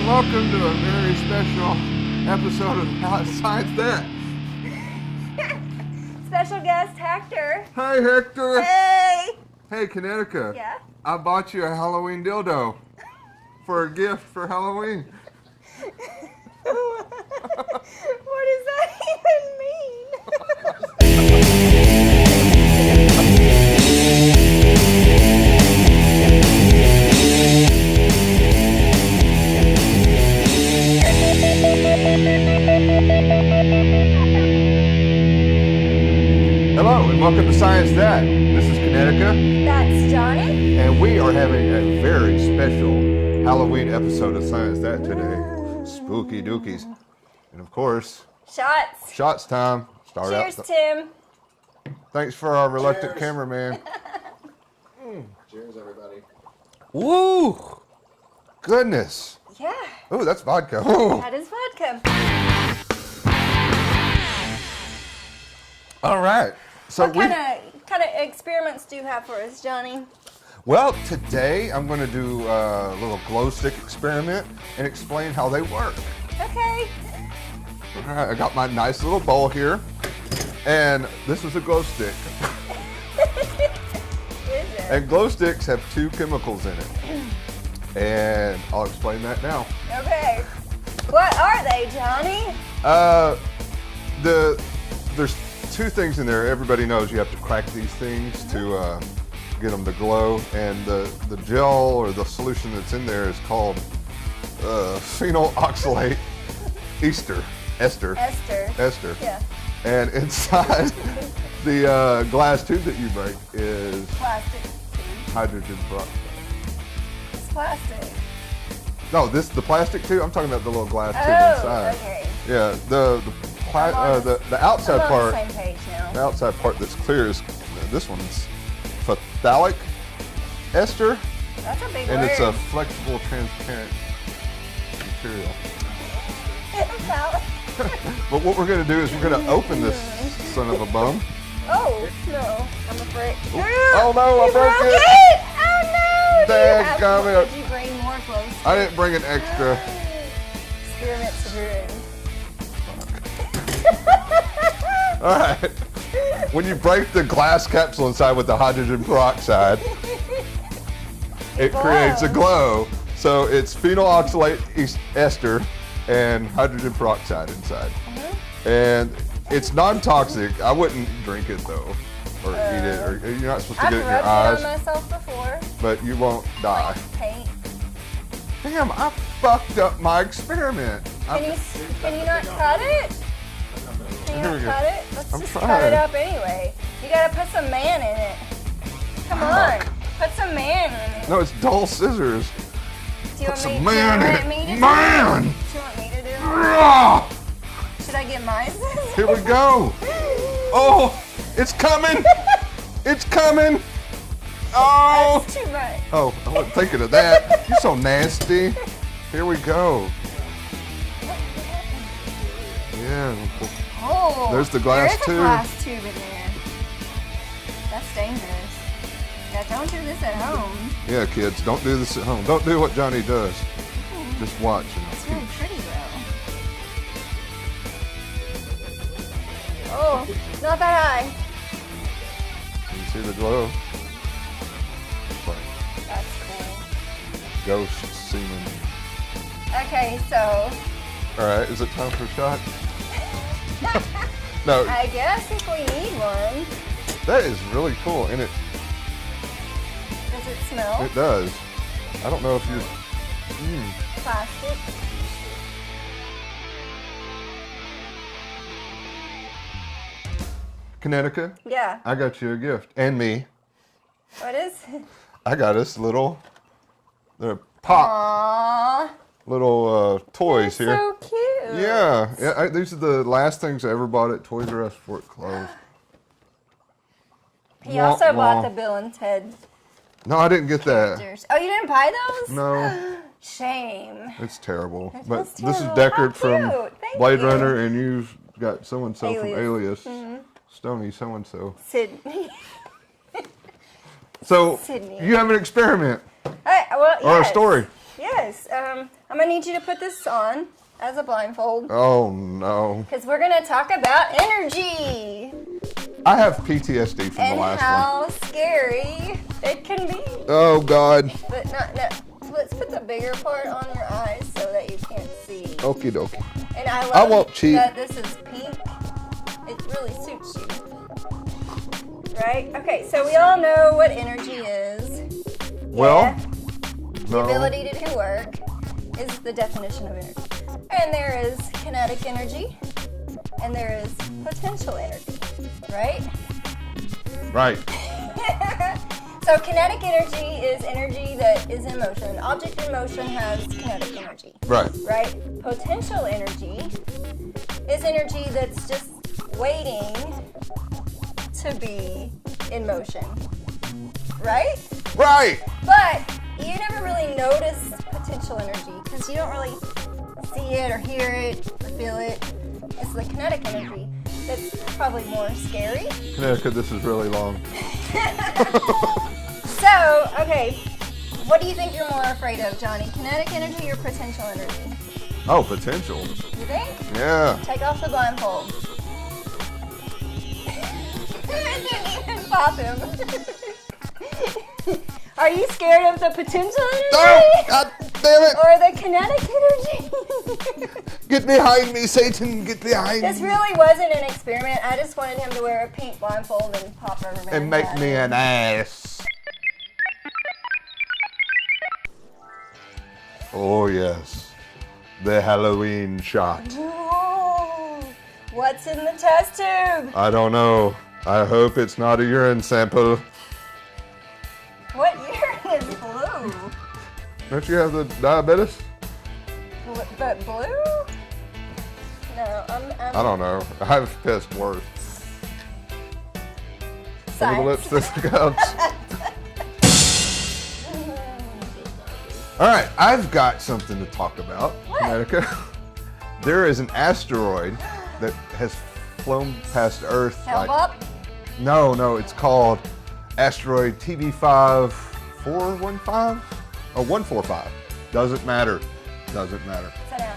welcome to a very special episode of How Science That. Special guest Hector. Hi, Hector. Hey. Hey, Kinetica. Yeah? I bought you a Halloween dildo for a gift for Halloween. What does that even mean? Hello, and welcome to Science That. This is Kinetica, That's Johnny. and we are having a very special Halloween episode of Science That today. Spooky dookies. And of course, Shots. shots time. Start Cheers, out. Tim. Thanks for our reluctant cameraman. Cheers, everybody. Woo! Goodness. Yeah, Oh, that's vodka. Ooh. that is vodka. All right. So What kind of experiments do you have for us, Johnny? well, today I'm going to do a little glow stick experiment and explain how they work. Okay. All right, I got my nice little bowl here, and this is a glow stick. Is it? And glow sticks have two chemicals in it, and I'll explain that now. Okay. What are they, Johnny? There's two things in there. Everybody knows you have to crack these things to get them to glow, and the gel or the solution that's in there is called phenyl oxalate ester. Esther. Yeah. And inside the glass tube that you break is Plastic. hydrogen peroxide. It's plastic. No, the plastic tube. I'm talking about the little glass tube Oh, inside. okay. Yeah, the outside I'm on part. the same page now. The outside part that's clear is this one's phthalic ester, That's a big and word. it's a flexible, transparent material. But what we're going to do is we're going to open this son of a bum. Oh, no. I'm afraid. Oh no, I You broke it! Oh no! Dadgummit. Did you bring more clothes? I didn't bring an extra. Experiments ruined. All right. When you break the glass capsule inside with the hydrogen peroxide, it creates a glow. So it's phenyl oxalate ester and hydrogen peroxide inside. And it's non-toxic. I wouldn't drink it though, or eat it. Or you're not supposed to I've get it in your rubbed it eyes, on myself before. but you won't die. Paint. Damn, I fucked up my experiment. Can you not cut it? Can you Here we not go. cut it? Let's I'm just trying. cut it up anyway. You gotta put some man in it. Come on, put some man in it. No, it's dull scissors. Do you Put want some me? man do you in want me it. to Man! Do you want me to do it? Ah! Should I get mine? Here we go. Oh, it's coming. It's coming. Oh. That's too much. Oh, I wasn't thinking of that. You're so nasty. Here we go. Yeah. Oh, There's the glass there is tube. a glass tube in there. That's dangerous. Yeah, don't do this at home. Yeah, kids, don't do this at home. Don't do what Johnny does. Just watch. It's really pretty though. Oh, not that high. You see the glow? Like That's cool. ghost semen. Okay, so All right, is it time for a shot? No, I guess if we need one, that is really cool, and it does it smell? does. I don't know if you're. Plastic. Kinetica, Yeah. I got you a gift, and me. What is it? I got us they're pop Aww. little toys here. So cute. Yeah, these are the last things I ever bought at Toys R Us before it closed. He also Wah, wah. bought the Bill and Ted No, I didn't get that. characters. Oh, you didn't buy those? No, Shame. it's terrible. That But is this is terrible. Deckard How from cute. Thank Blade you. Runner, and you've got so-and-so from Alias. Alias. Stony so-and-so. Sydney. So, Sydney. you have an experiment Well, or a yes. story. Yes. I'm gonna need you to put this on as a blindfold. Oh no. Because we're gonna talk about energy. I have PTSD from And the last how one. scary it can be. Oh God. But not, let's put the bigger part on your eyes so that you can't see. Okie dokie. And I love won't cheat. that this is pink. It really suits you. Right? Okay, so we all know what energy is. Well, Yeah. The no. ability to do work is the definition of energy. And there is kinetic energy, and there is potential energy, right? Right. So kinetic energy is energy that is in motion. An object in motion has kinetic energy, Right. right? Potential energy is energy that's just waiting to be in motion, right? Right. But you never really notice potential energy because you don't really see it or hear it or feel it. It's the kinetic energy that's probably more scary. Kinetica, this is really long. So, okay, what do you think you're more afraid of, Johnny? Kinetic energy or potential energy? Oh, potential. You think? Yeah. Take off the blindfold. It didn't even pop him. Are you scared of the potential energy? Oh, God damn it. Or the kinetic energy? Get behind me, Satan. Get behind This me. really wasn't an experiment. I just wanted him to wear a pink blindfold and pop rubber band. And make me an ass. Oh, yes. The Halloween shot. Ooh, what's in the test tube? I don't know. I hope it's not a urine sample. What urine is blue? Don't you have the diabetes? But blue? No, I'm I don't know. I've pissed worse. Some of the lips this counts. All right, I've got something to talk about, Kinetica. There is an asteroid that has flown past Earth. Help up? No, it's called asteroid TB5415 or 145. Doesn't matter.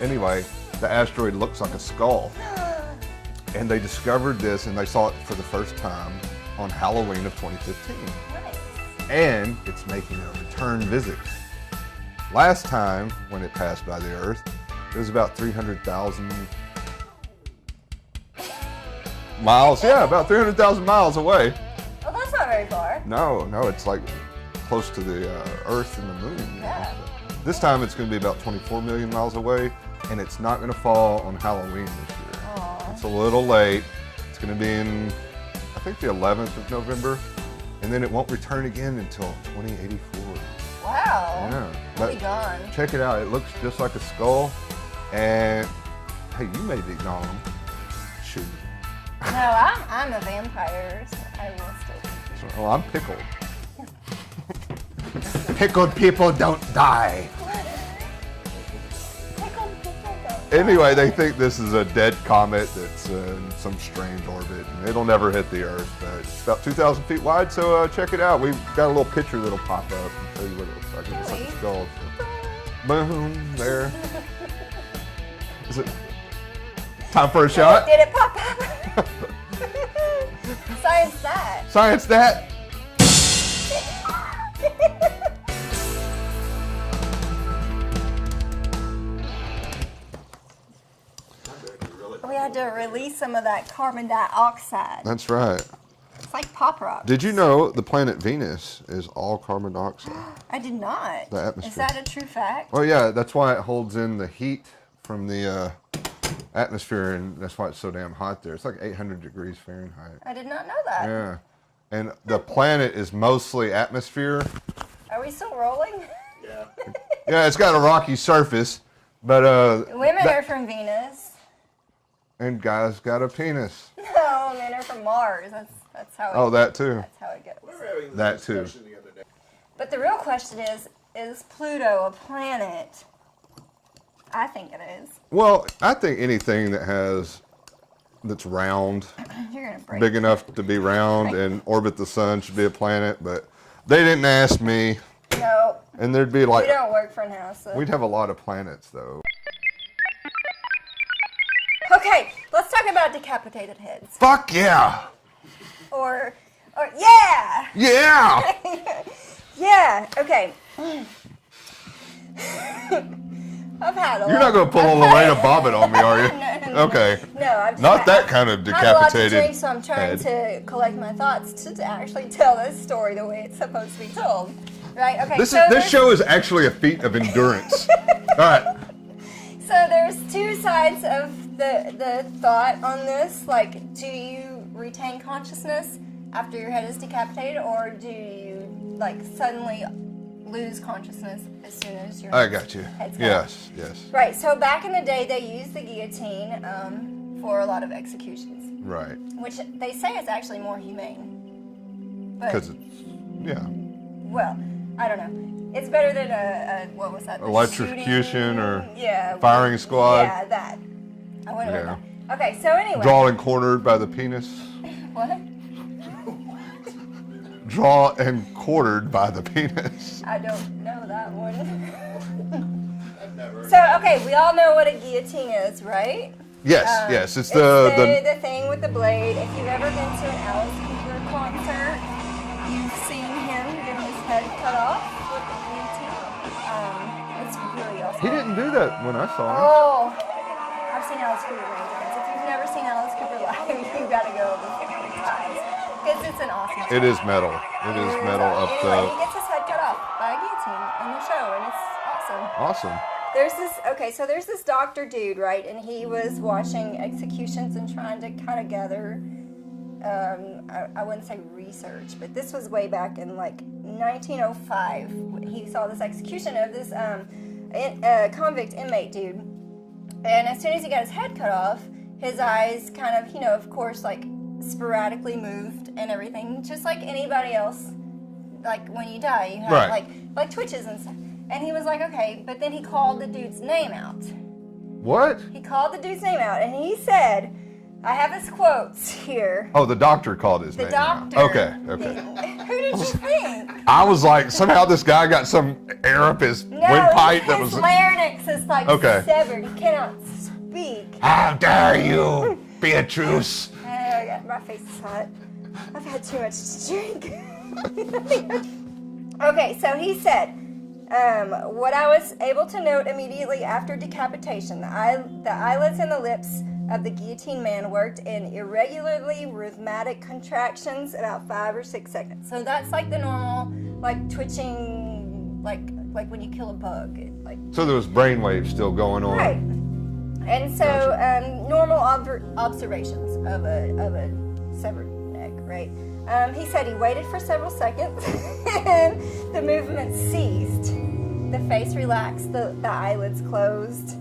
Anyway, the asteroid looks like a skull. And they discovered this and they saw it for the first time on Halloween of 2015. Nice. And it's making a return visit. Last time when it passed by the Earth, it was about 300,000 miles. Yeah, about 300,000 miles away. Well, that's not very far. No, it's like close to the Earth and the Moon. You know? Yeah. This time it's going to be about 24 million miles away, and it's not going to fall on Halloween this year. Aw. It's a little late. It's going to be in, I think, the 11th of November, and then it won't return again until 2084. Wow. Yeah. We'll But be gone. check it out. It looks just like a skull, and hey, you may be gone. Shoot. No, I'm a vampire, so I will still be. Oh, I'm pickled. Pickled people don't die. Pickled people don't. Anyway, they think this is a dead comet that's in some strange orbit, and it'll never hit the Earth. But it's about 2,000 feet wide, so check it out. We've got a little picture that'll pop up and show you what it looks like. It's like a skull. So. Boom, there. Is it time for a shot? Did it pop up? Science that. Science that. We had to release some of that carbon dioxide. That's right. It's like pop rock. Did you know the planet Venus is all carbon dioxide? I did not. The atmosphere. Is that a true fact? Well, yeah, that's why it holds in the heat from the atmosphere, and that's why it's so damn hot there. It's like 800 degrees Fahrenheit. I did not know that. Yeah. And the planet is mostly atmosphere. Are we still rolling? Yeah. Yeah, it's got a rocky surface, but Women are from Venus. and guys got a penis. No, men are from Mars. That's how. Oh, that too. That's how it goes. We were having this That too. discussion the other day. But the real question is Pluto a planet? I think it is. Well, I think anything that's round, You're gonna break. big enough to be round and orbit the sun should be a planet, but they didn't ask me. No. And there'd be like, We don't work for NASA. we'd have a lot of planets though. Okay, let's talk about decapitated heads. Fuck yeah! Or yeah! Yeah! Yeah, okay. I've had a lot. You're not gonna pull a Lorena Bobbitt on me, are you? No. Okay. No, I've just Not that kind of I had a lot to decapitated drink, so I'm trying to collect my thoughts to actually tell this story the way it's supposed to be told. Right? Okay. This show is actually a feat of endurance. All right. So there's two sides of the thought on this. Like, do you retain consciousness after your head is decapitated, or do you like suddenly lose consciousness as soon as your I got you. head's cut Yes, off? yes. Right. So back in the day, they used the guillotine for a lot of executions, Right. which they say is actually more humane. But Because it's, yeah. well, I don't know. It's better than a what was that? the Electrocution shooting? or yeah, firing squad. Yeah, that. I wouldn't Yeah. want that. Okay, so anyway. Draw and quartered by the penis. What? Draw and quartered by the penis. I don't know that one. So okay, we all know what a guillotine is, right? Yes, yes. It's the the thing with the blade. If you've ever been to an Alice Cooper concert, you've seen him get his head cut off with the guillotine. It's really awesome. he didn't do that when I saw him. Oh, I've seen Alice Cooper many times. If you've never seen Alice Cooper live, you've got to go over 50 times. Because it's an awesome show. It is metal. It is metal up Anyway, he the. gets his head cut off by a guillotine in the show, and it's awesome. Awesome. There's this doctor dude, right? And he was watching executions and trying to kind of gather, I wouldn't say research, but this was way back in like 1905. He saw this execution of this convict inmate dude. And as soon as he got his head cut off, his eyes kind of, of course, like sporadically moved and everything, just like anybody else. Like when you die, you have Right. like twitches and stuff. And he was like, okay, but then he called the dude's name out. What? He called the dude's name out, and he said, I have his quotes here. Oh, the doctor called his The name. doctor. Okay, Who okay. did you think? I was like, somehow this guy got some air up his No, windpipe that his was. larynx is like Okay. severed. He cannot speak. How dare you, Beatrice? My face is hot. I've had too much to drink. Okay, so he said, what I was able to note immediately after decapitation, the eyelids and the lips of the guillotine man worked in irregularly rhythmic contractions about 5 or 6 seconds. So that's like the normal, like twitching, like when you kill a bug. So there was brainwaves still going on. Right. And so normal observations of a severed neck, right? He said he waited for several seconds and the movement ceased. The face relaxed, the eyelids closed.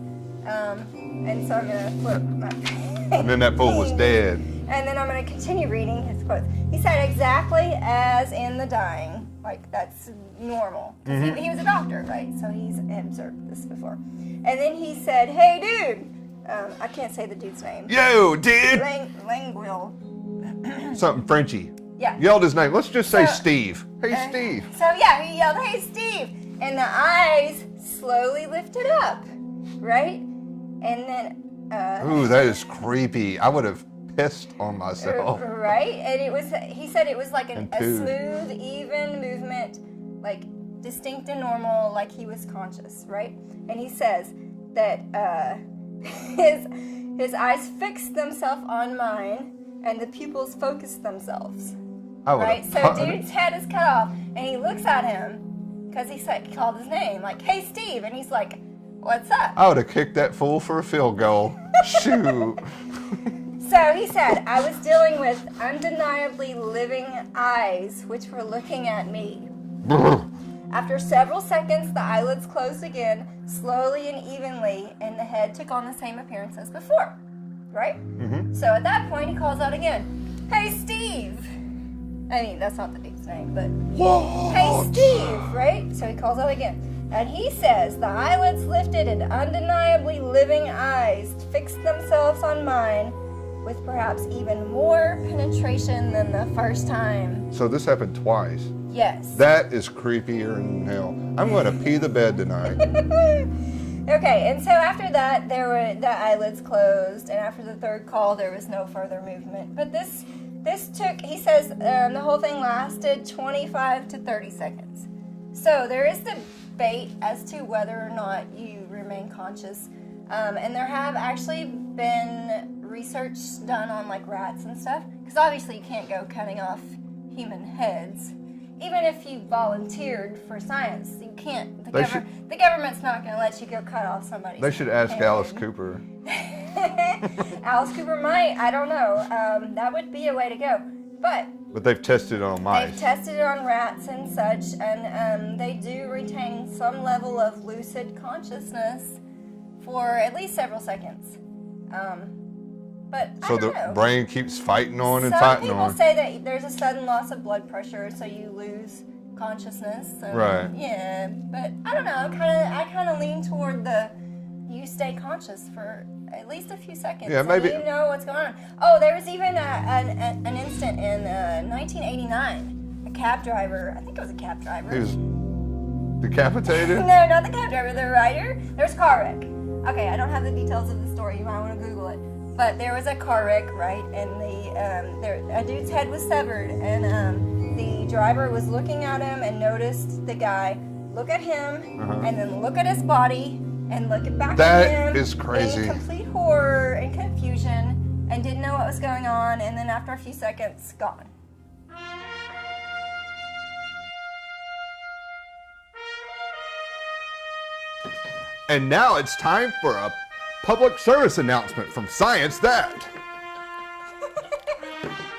And so I'm going to flip my And then that fool was dead. And then I'm going to continue reading his quotes. He said exactly as in the dying. Like, that's normal. 'Cause he was a doctor, right? So he's observed this before. And then he said, hey, dude. I can't say the dude's name. Yo, dude! Languil. Something Frenchy. Yeah. Yelled his name. Let's just say So- Steve. Hey, Steve. So yeah, he yelled, hey, Steve. And the eyes slowly lifted up, right? And then, Ooh, that is creepy. I would have pissed on myself. right? And he said it was like a And two. smooth, even movement, like distinct and normal, like he was conscious, right? And he says that his eyes fixed themselves on mine and the pupils focused themselves. I would Right? have. So dude's head is cut off and he looks at him because he called his name, like, hey, Steve. And he's like, what's up? I would have kicked that fool for a field goal. Shoot. So he said, I was dealing with undeniably living eyes which were looking at me. After several seconds, the eyelids closed again, slowly and evenly, and the head took on the same appearance as before. Right? Mm-hmm. So at that point, he calls out again, hey, Steve. I mean, that's not the dude's name, but hey, Steve, right? So he calls out again. And he says, the eyelids lifted and undeniably living eyes fixed themselves on mine with perhaps even more penetration than the first time. So this happened twice. Yes. That is creepier than hell. I'm going to pee the bed tonight. Okay, and so after that, the eyelids closed, and after the third call, there was no further movement. But this took, he says, the whole thing lasted 25 to 30 seconds. So there is debate as to whether or not you remain conscious. And there have actually been research done on like rats and stuff, because obviously you can't go cutting off human heads. Even if you volunteered for science, you can't. The government's not going to let you go cut off somebody's head. They should ask Alice Cooper. Alice Cooper might. I don't know. That would be a way to go. But they've tested it on mice. They've tested it on rats and such, and they do retain some level of lucid consciousness for at least several seconds. But so I don't the know. brain keeps fighting on and fighting on. Some people say that there's a sudden loss of blood pressure, so you lose consciousness. And, Right. Yeah, but I don't know. I kind of lean toward you stay conscious for at least a few seconds. Yeah, maybe. And you know what's going on. Oh, there was even an instant in 1989. A cab driver. I think it was a cab driver. He was decapitated? No, not the cab driver. The rider. There was a car wreck. Okay, I don't have the details of the story. You might want to Google it. But there was a car wreck, right? And a dude's head was severed, and the driver was looking at him and noticed the guy look at him, and then look at his body, and look back at him. That is crazy. In complete horror and confusion, and didn't know what was going on. And then after a few seconds, gone. And now it's time for a public service announcement from Science That.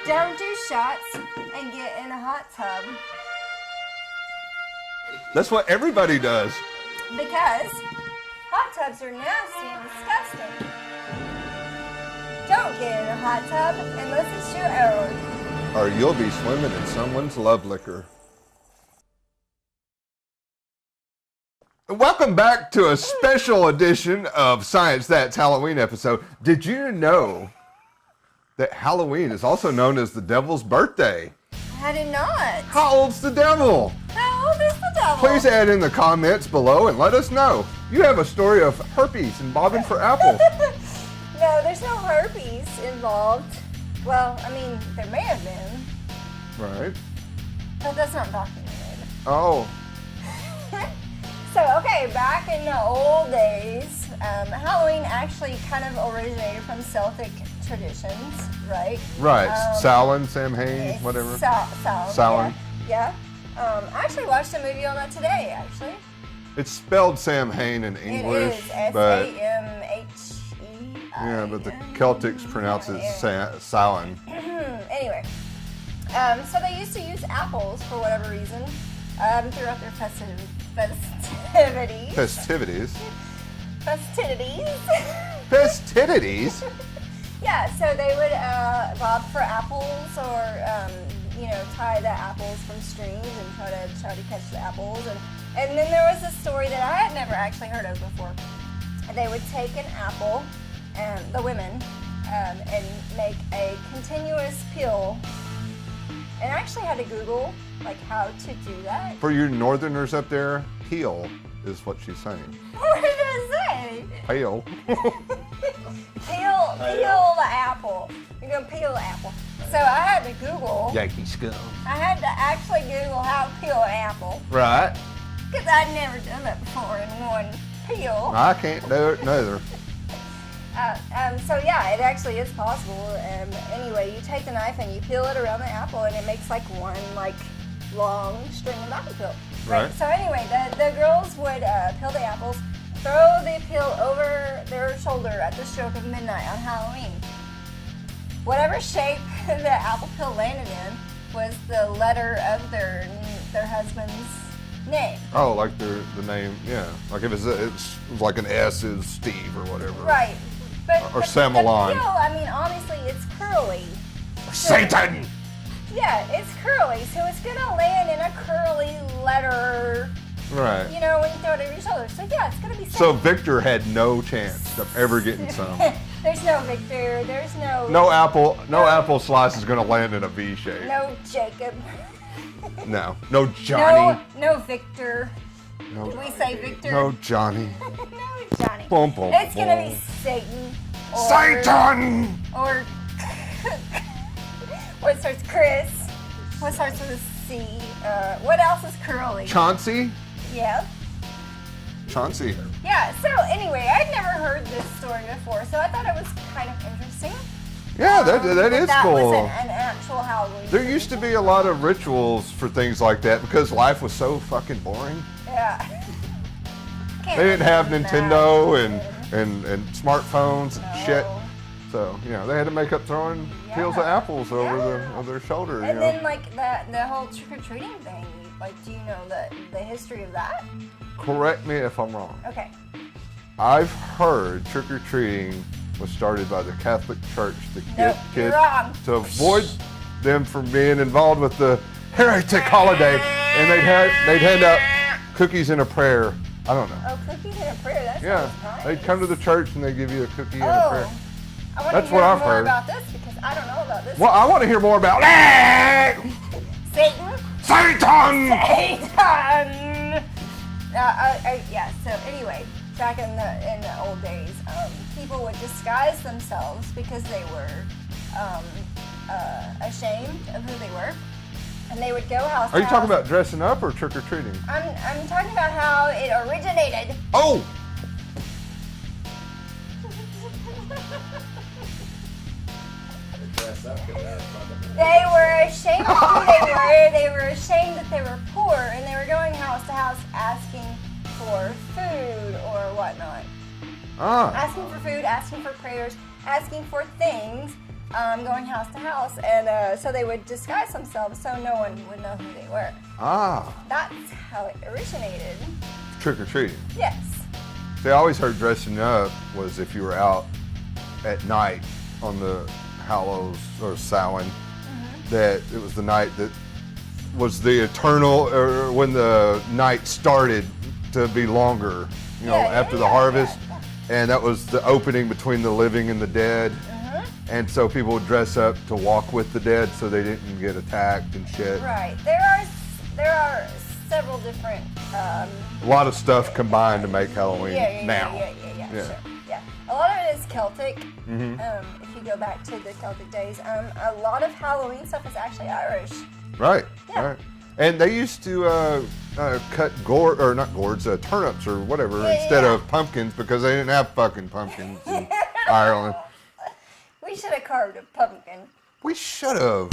Don't do shots and get in a hot tub. That's what everybody does. Because hot tubs are nasty and disgusting. Don't get in a hot tub unless it's your own. Or you'll be swimming in someone's love liquor. Welcome back to a special edition of Science That's Halloween episode. Did you know that Halloween is also known as the devil's birthday? I did not. How old's the devil? How old is the devil? Please add in the comments below and let us know. You have a story of herpes and bobbing for apples. No, there's no herpes involved. Well, I mean, there may have been, Right. but that's not documented. Oh. So, okay, back in the old days, Halloween actually kind of originated from Celtic traditions, right? Right. Samhain, Samhain, whatever. Samhain. Yeah. I actually watched a movie on that today, actually. It's spelled Samhain in English, It is but Samhe. yeah, but the Celtics pronounce it Samhain. Anyway, so they used to use apples for whatever reason throughout their festivities. Festivities. Festivities. Yeah, so they would bob for apples or tie the apples from strings and try to catch the apples. And then there was a story that I had never actually heard of before. They would take an apple, the women, and make a continuous peel. And I actually had to Google how to do that. For you northerners up there, peel is what she's saying. What did I say? Peel. Peel the apple. You're gonna peel the apple. So I had to Google. Yankee scum. I had to actually Google how to peel an apple Right. because I'd never done that before in one peel. I can't do it neither. So yeah, it actually is possible. Anyway, you take the knife and you peel it around the apple, and it makes one long string of apple peel. Right. So anyway, the girls would peel the apples, throw the peel over their shoulder at the stroke of midnight on Halloween. Whatever shape the apple peel landed in was the letter of their husband's name. Oh, like the name, yeah. Like if it's like an S is Steve or whatever. Right. But Or the Samalon. peel, I mean, honestly, it's curly. Satan! Yeah, it's curly, so it's gonna land in a curly letter. Right. When you throw it over your shoulder. So yeah, it's gonna be. So Victor had no chance of ever getting some. There's no Victor. There's no. No apple slice is going to land in a V shape. No Jacob. No. No Johnny. No Victor. No, Did we say Victor? no Johnny. No Johnny. Boom, boom, It's gonna be boom. Satan. Or, Satan! Or what starts Chris? What starts with a C? What else is curly? Chauncey? Yeah. Chauncey. Yeah. So anyway, I'd never heard this story before, so I thought it was kind of interesting. Yeah, that But is that cool. wasn't an actual Halloween. There used to be a lot of rituals for things like that because life was so fucking boring. Yeah. Can't They didn't have imagine Nintendo that. and smartphones and No. shit. So, you know, they had to make up throwing peels of Yeah. apples over their shoulder, you And know. then like the whole trick-or-treating thing, like do you know the history of that? Correct me if I'm wrong. Okay. I've heard trick-or-treating was started by the Catholic Church to Nope, get you're kids wrong. to avoid them from being involved with the heretic holiday, and they'd hand out cookies and a prayer. I don't know. Oh, cookies and a prayer. That Yeah, sounds nice. they'd come to the church and they'd give you a cookie and a Oh, prayer. I want That's to hear what I've more heard. about this because I don't know about this. Well, I want to hear more about Satan. Satan. Satan. Yeah. So anyway, back in the old days, people would disguise themselves because they were ashamed of who they were, and they would go house to Are you talking house. about dressing up or trick or treating? I'm talking about how it originated. Oh, Dress up 'cause they're fucking- They were ashamed of who they were. They were ashamed that they were poor, and they were going house to house asking for food or whatnot. Asking for food, asking for prayers, asking for things, going house to house, and so they would disguise themselves so no one would know who they were. That's how it originated. trick or treating. Yes. See, I always heard dressing up was if you were out at night on the Hallows or Samhain, that it was the night that was the eternal, or when the night started to be longer, you know, after the harvest. And that was the opening between the living and the dead. And so people would dress up to walk with the dead so they didn't get attacked and shit. Right. There are several different. A lot of stuff combined to make Halloween now. Yeah. Sure. Yeah. A lot of it is Celtic. If you go back to the Celtic days, a lot of Halloween stuff is actually Irish. Right. Yeah. Right. And they used to cut turnips or whatever instead of pumpkins because they didn't have fucking pumpkins in Ireland. We should have carved a pumpkin. We should have.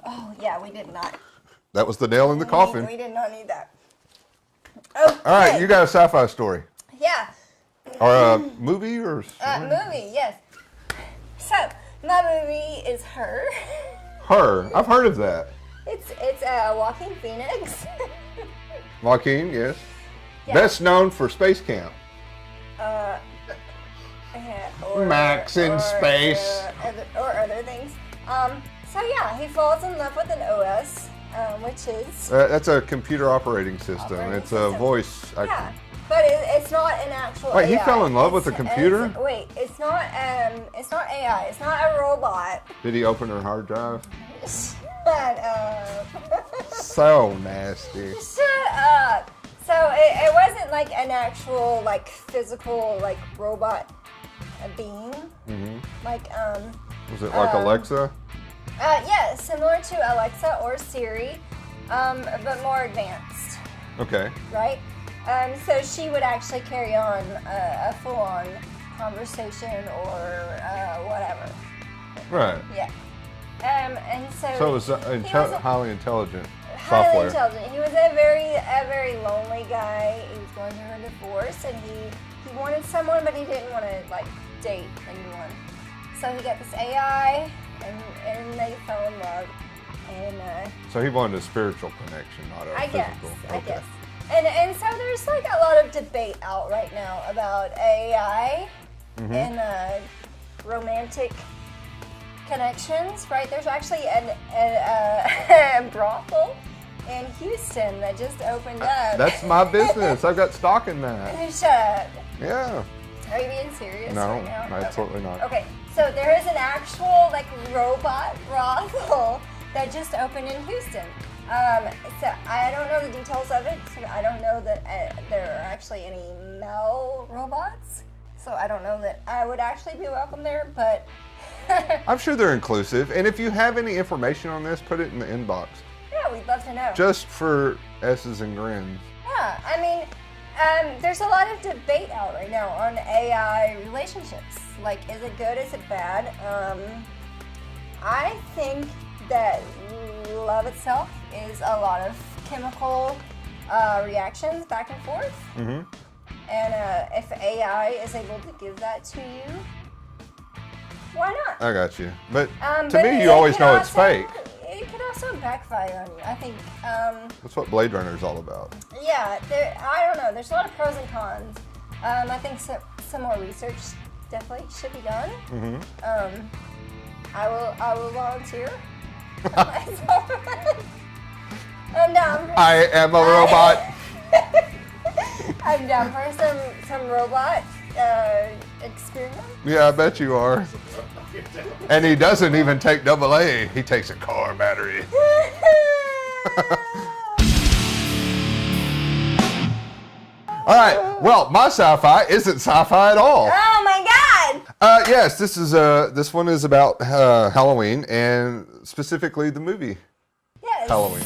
Oh yeah, we did not. That was the nail in the coffin. We did not need that. Okay. All right, you got a sci-fi story Yeah. or a movie or Movie, yes. So my movie is Her. Her? I've heard of that. It's Joaquin Phoenix. Joaquin, yes. Yeah. Best known for Space Camp. Max in space. Or other things. So yeah, he falls in love with an OS, which is That's a computer operating system. It's a system. voice. yeah, but it's not an actual. Wait, he AI. fell in love with a It's- computer? Wait, it's not AI. It's not a robot. Did he open her hard drive? Shut up. So nasty. Shut up. So it wasn't like an actual like physical like robot being. Like Was it like Alexa? Yeah, similar to Alexa or Siri, but more advanced, Okay. right? So she would actually carry on a full-on conversation or whatever. Right. Yeah. And so. So it was he was highly intelligent highly software. intelligent. He was a very lonely guy. He was going through a divorce, and he wanted someone, but he didn't want to like date anyone. So he got this AI, and they fell in love. And So he wanted a spiritual connection, not a I guess, physical. I guess. And so there's like a lot of debate out right now about AI and romantic connections, right? There's actually a brothel in Houston that just opened up. That's my business. I've got stock in that. Shut up. Yeah. Are you being serious No, right now? absolutely not. Okay, so there is an actual like robot brothel that just opened in Houston. So I don't know the details of it. So I don't know that there are actually any male robots. So I don't know that I would actually be welcome there, but I'm sure they're inclusive. And if you have any information on this, put it in the inbox. yeah, we'd love to know. Just for S's and grins. Yeah, I mean, there's a lot of debate out right now on AI relationships. Like, is it good? Is it bad? I think that love itself is a lot of chemical reactions back and forth. Mm-hmm. And if AI is able to give that to you, why not? I got you. But to But me, it you always could know it's also- fake. It could also backfire on you. I think, That's what Blade Runner is all about. yeah, I don't know. There's a lot of pros and cons. I think some more research definitely should be done. Mm-hmm. I will volunteer. I'm down. I am a robot. I'm down for some robot experiment. Yeah, I bet you are. And he doesn't even take AA. He takes a car battery. All right. Well, my sci-fi isn't sci-fi at all. Oh my God! Yes, this one is about Halloween and specifically the movie Yes. Halloween.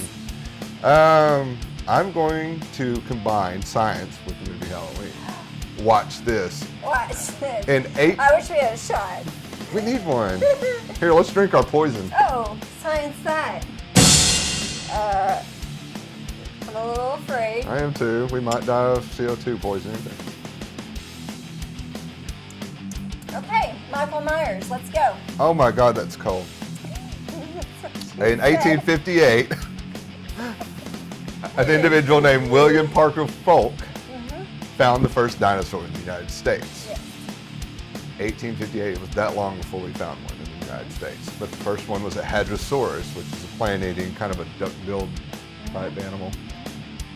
I'm going to combine science with the movie Halloween. Watch this. Watch this. I wish we had a shot. We need one. Here, let's drink our poison. Oh, science that. I'm a little afraid. I am too. We might die of CO2 poisoning. Okay, Michael Myers, let's go. Oh my God, that's cold. In 1858, an individual named William Parker Folk found the first dinosaur in the United States. Yes. 1858, it was that long before we found one in the United States. But the first one was a Hadrosaurus, which is a plant-eating, kind of a duck-billed type animal.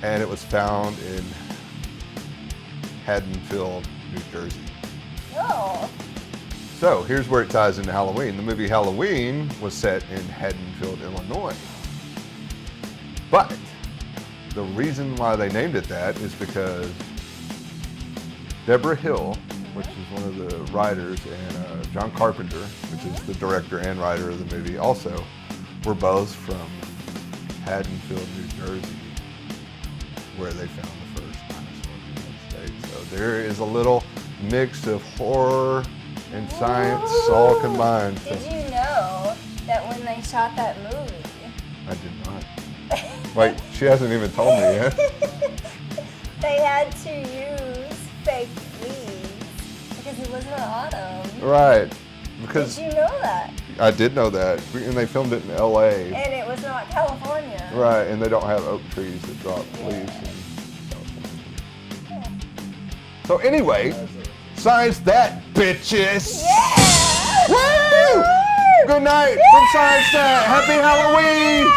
And it was found in Haddonfield, New Jersey. Oh. So here's where it ties into Halloween. The movie Halloween was set in Haddonfield, Illinois. But the reason why they named it that is because Deborah Hill, which is one of the writers, and John Carpenter, which is the director and writer of the movie, also were both from Haddonfield, New Jersey, where they found the first dinosaur in the United States. So there is a little mix of horror and science all combined. Did you know that when they shot that movie? I did not. Wait, she hasn't even told me yet. They had to use fake leaves because it was in autumn. Right. Did Because you know that? I did know that. And they filmed it in LA. And it was not California. Right, and they don't have oak trees that drop leaves in California. So anyway, science that, bitches! Yeah! Woo! Good night from Science That. Happy Halloween!